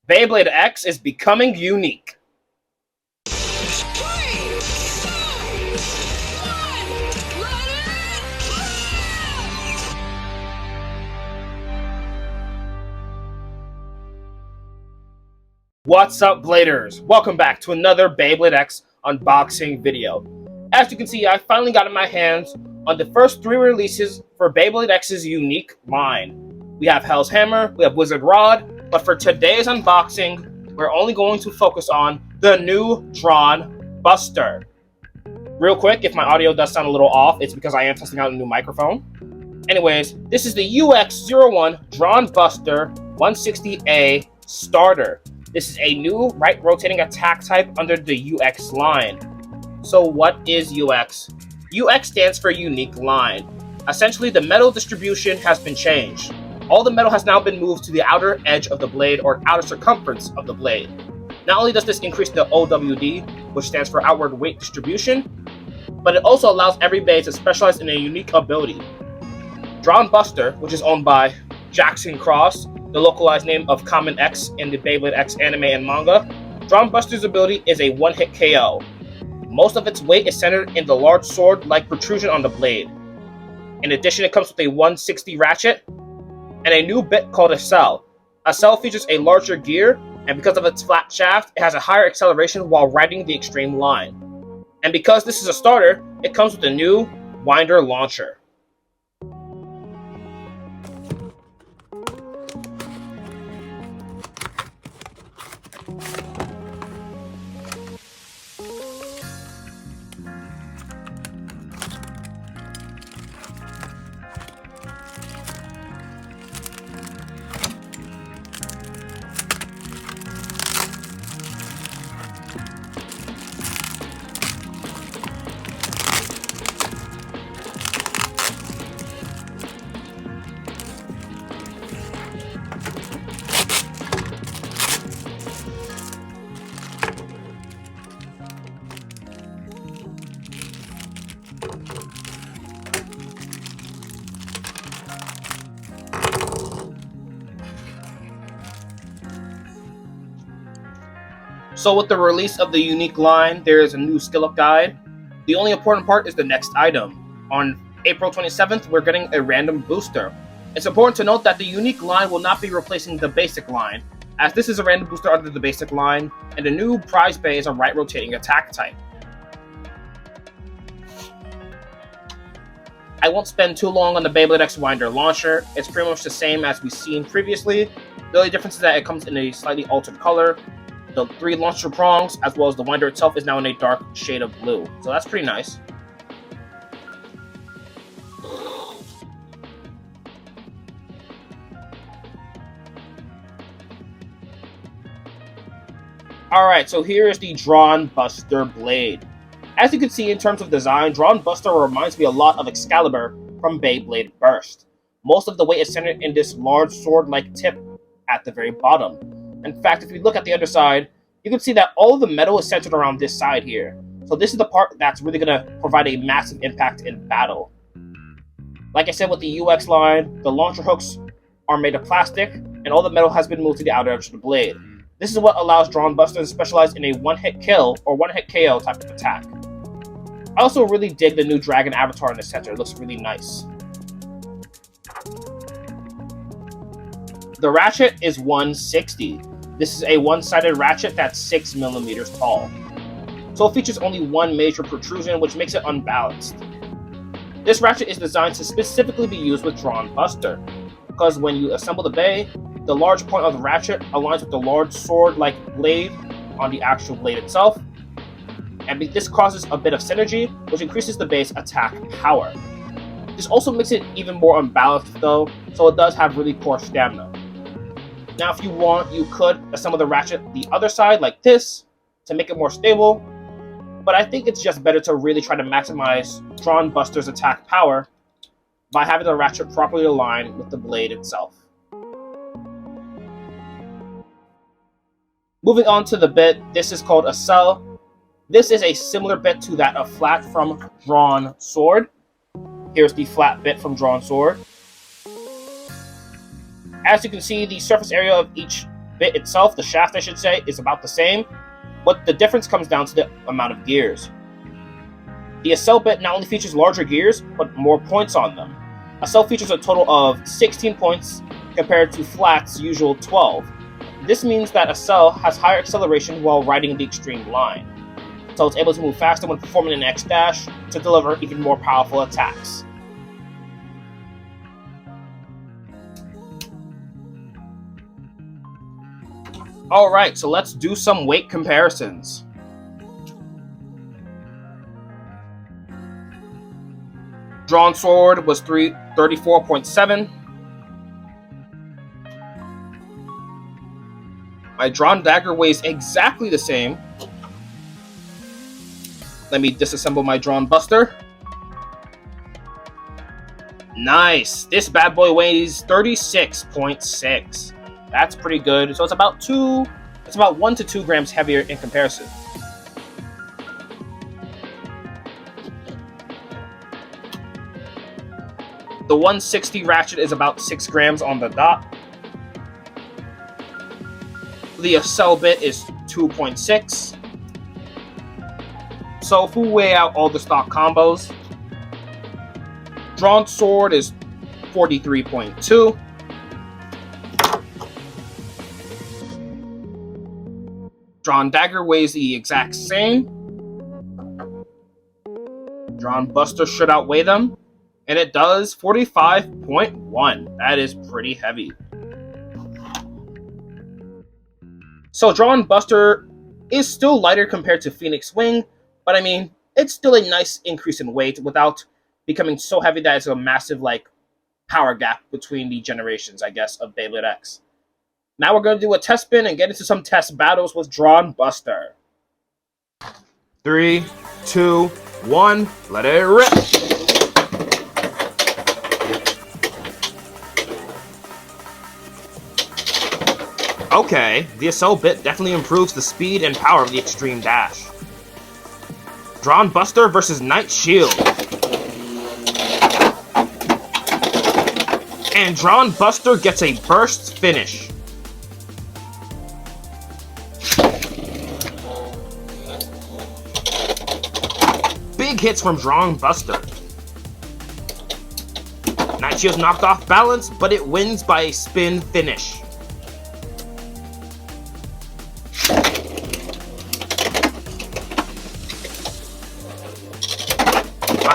Beyblade X is becoming unique. What's up, Bladers? Welcome back to another Beyblade X unboxing video. As you can see, I finally got in my hands on the first 3 releases for Beyblade X's unique line. We have Hell's Hammer, we have Wizard Rod, but for today's unboxing, we're only going to focus on the new Dran Buster. Real quick, if my audio does sound a little off, it's because I am testing out a new microphone. Anyways, this is the UX-01 Dran Buster 160A starter. This is a new right rotating attack type under the UX line. So what is UX? UX stands for unique line. Essentially, the metal distribution has been changed. All the metal has now been moved to the outer edge of the blade or outer circumference of the blade. Not only does this increase the OWD, which stands for outward weight distribution, but it also allows every blade to specialize in a unique ability. Dran Buster, which is owned by Jackson Cross, the localized name of Common X in the Beyblade X anime and manga, Dran Buster's ability is a one-hit KO. Most of its weight is centered in the large sword-like protrusion on the blade. In addition, it comes with a 160 ratchet and a new bit called a cell. A cell features a larger gear, and because of its flat shaft, it has a higher acceleration while riding the extreme line. And because this is a starter, it comes with a new winder launcher. So with the release of the unique line, there is a new skill-up guide. The only important part is the next item. On April 27th, we're getting a random booster. It's important to note that the unique line will not be replacing the basic line, as this is a random booster under the basic line, and the new prize bay is a right rotating attack type. I won't spend too long on the Beyblade X winder launcher. It's pretty much the same as we've seen previously. The only difference is that it comes in a slightly altered color. The 3 launcher prongs, as well as the winder itself, is now in a dark shade of blue. So that's pretty nice. Alright, so here is the Dran Buster blade. As you can see in terms of design, Dran Buster reminds me a lot of Excalibur from Beyblade Burst. Most of the weight is centered in this large sword-like tip at the very bottom. In fact, if you look at the other side, you can see that all of the metal is centered around this side here. So this is the part that's really going to provide a massive impact in battle. Like I said with the UX line, the launcher hooks are made of plastic, and all the metal has been moved to the outer edge of the blade. This is what allows Dran Buster to specialize in a one-hit kill or one-hit KO type of attack. I also really dig the new dragon avatar in the center. It looks really nice. The ratchet is 160. This is a one-sided ratchet that's 6 millimeters tall. So it features only one major protrusion, which makes it unbalanced. This ratchet is designed to specifically be used with Dran Buster, because when you assemble the bay, the large point of the ratchet aligns with the large sword-like blade on the actual blade itself, and this causes a bit of synergy, which increases the bay's attack power. This also makes it even more unbalanced though, so it does have really poor stamina. Now if you want, you could assemble the ratchet the other side like this to make it more stable, but I think it's just better to really try to maximize Dran Buster's attack power by having the ratchet properly aligned with the blade itself. Moving on to the bit, this is called a cell. This is a similar bit to that of flat from Drawn Sword. Here's the flat bit from Drawn Sword. As you can see, the surface area of each bit itself, the shaft I should say, is about the same, but the difference comes down to the amount of gears. The Accel bit not only features larger gears, but more points on them. Accel features a total of 16 points compared to Flat's usual 12. This means that Accel has higher acceleration while riding the extreme line, so it's able to move faster when performing an X-dash to deliver even more powerful attacks. Alright, so let's do some weight comparisons. Drawn sword was 34.7. My drawn dagger weighs exactly the same. Let me disassemble my drawn buster. Nice! This bad boy weighs 36.6. That's pretty good. So it's about 1 to 2 grams heavier in comparison. The 160 ratchet is about 6 grams on the dot. The Accel bit is 2.6. So if we weigh out all the stock combos, drawn sword is 43.2. Drawn dagger weighs the exact same. Drawn buster should outweigh them, and it does 45.1. That is pretty heavy. So drawn buster is still lighter compared to Phoenix Wing, but I mean, it's still a nice increase in weight without becoming so heavy that it's a massive power gap between the generations, I guess, of Beyblade X. Now we're going to do a test spin and get into some test battles with Dran Buster. 3, 2, 1, let it rip! Okay, the Accel bit definitely improves the speed and power of the extreme dash. Dran Buster versus Knight Shield. And Dran Buster gets a burst finish. Big hits from Dran Buster. Knight Shield's knocked off balance, but it wins by a spin finish.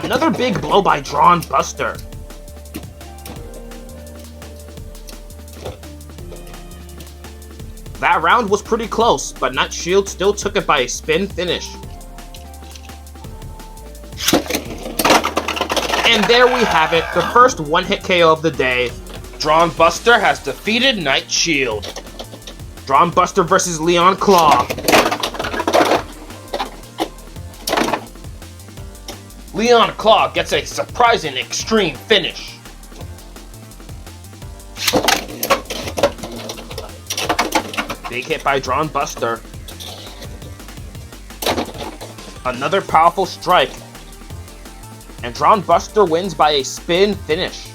Another big blow by Dran Buster. That round was pretty close, but Knight Shield still took it by a spin finish. And there we have it, the first one-hit KO of the day. Dran Buster has defeated Knight Shield. Dran Buster versus Leon Claw. Leon Claw gets a surprising extreme finish. Big hit by Dran Buster. Another powerful strike. And Dran Buster wins by a spin finish.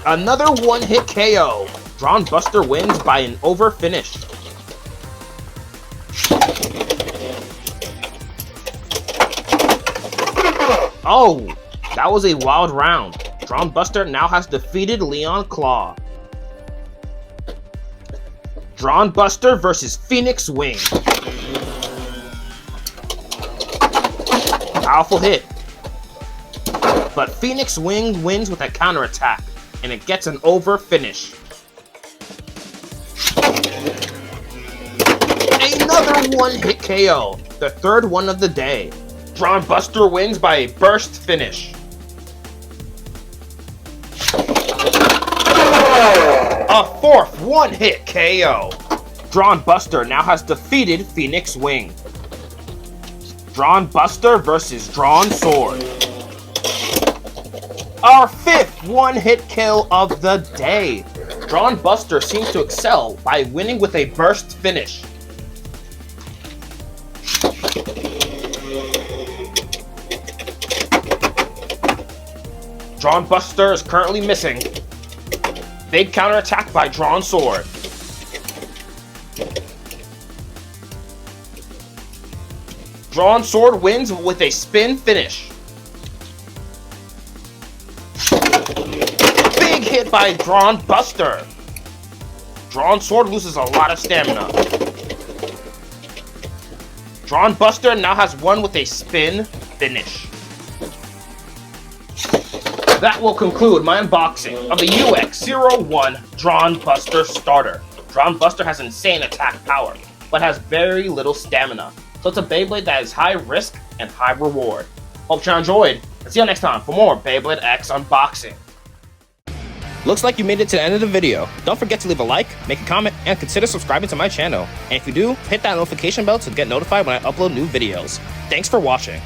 Another one-hit KO. Dran Buster wins by an over finish. Oh, that was a wild round. Dran Buster now has defeated Leon Claw. Dran Buster versus Phoenix Wing. Powerful hit. But Phoenix Wing wins with a counterattack, and it gets an over finish. Another one-hit KO, the third one of the day. Dran Buster wins by a burst finish. A fourth one-hit KO. Dran Buster now has defeated Phoenix Wing. Dran Buster versus Drawn Sword. Our fifth one-hit kill of the day. Dran Buster seems to excel by winning with a burst finish. Dran Buster is currently missing. Big counterattack by Drawn Sword. Drawn Sword wins with a spin finish. Big hit by Dran Buster. Drawn Sword loses a lot of stamina. Dran Buster now has won with a spin finish. That will conclude my unboxing of the UX-01 Dran Buster starter. Dran Buster has insane attack power, but has very little stamina. So it's a Beyblade that is high risk and high reward. Hope you enjoyed, and see you next time for more Beyblade X unboxing. Looks like you made it to the end of the video. Don't forget to leave a like, make a comment, and consider subscribing to my channel. And if you do, hit that notification bell to get notified when I upload new videos. Thanks for watching.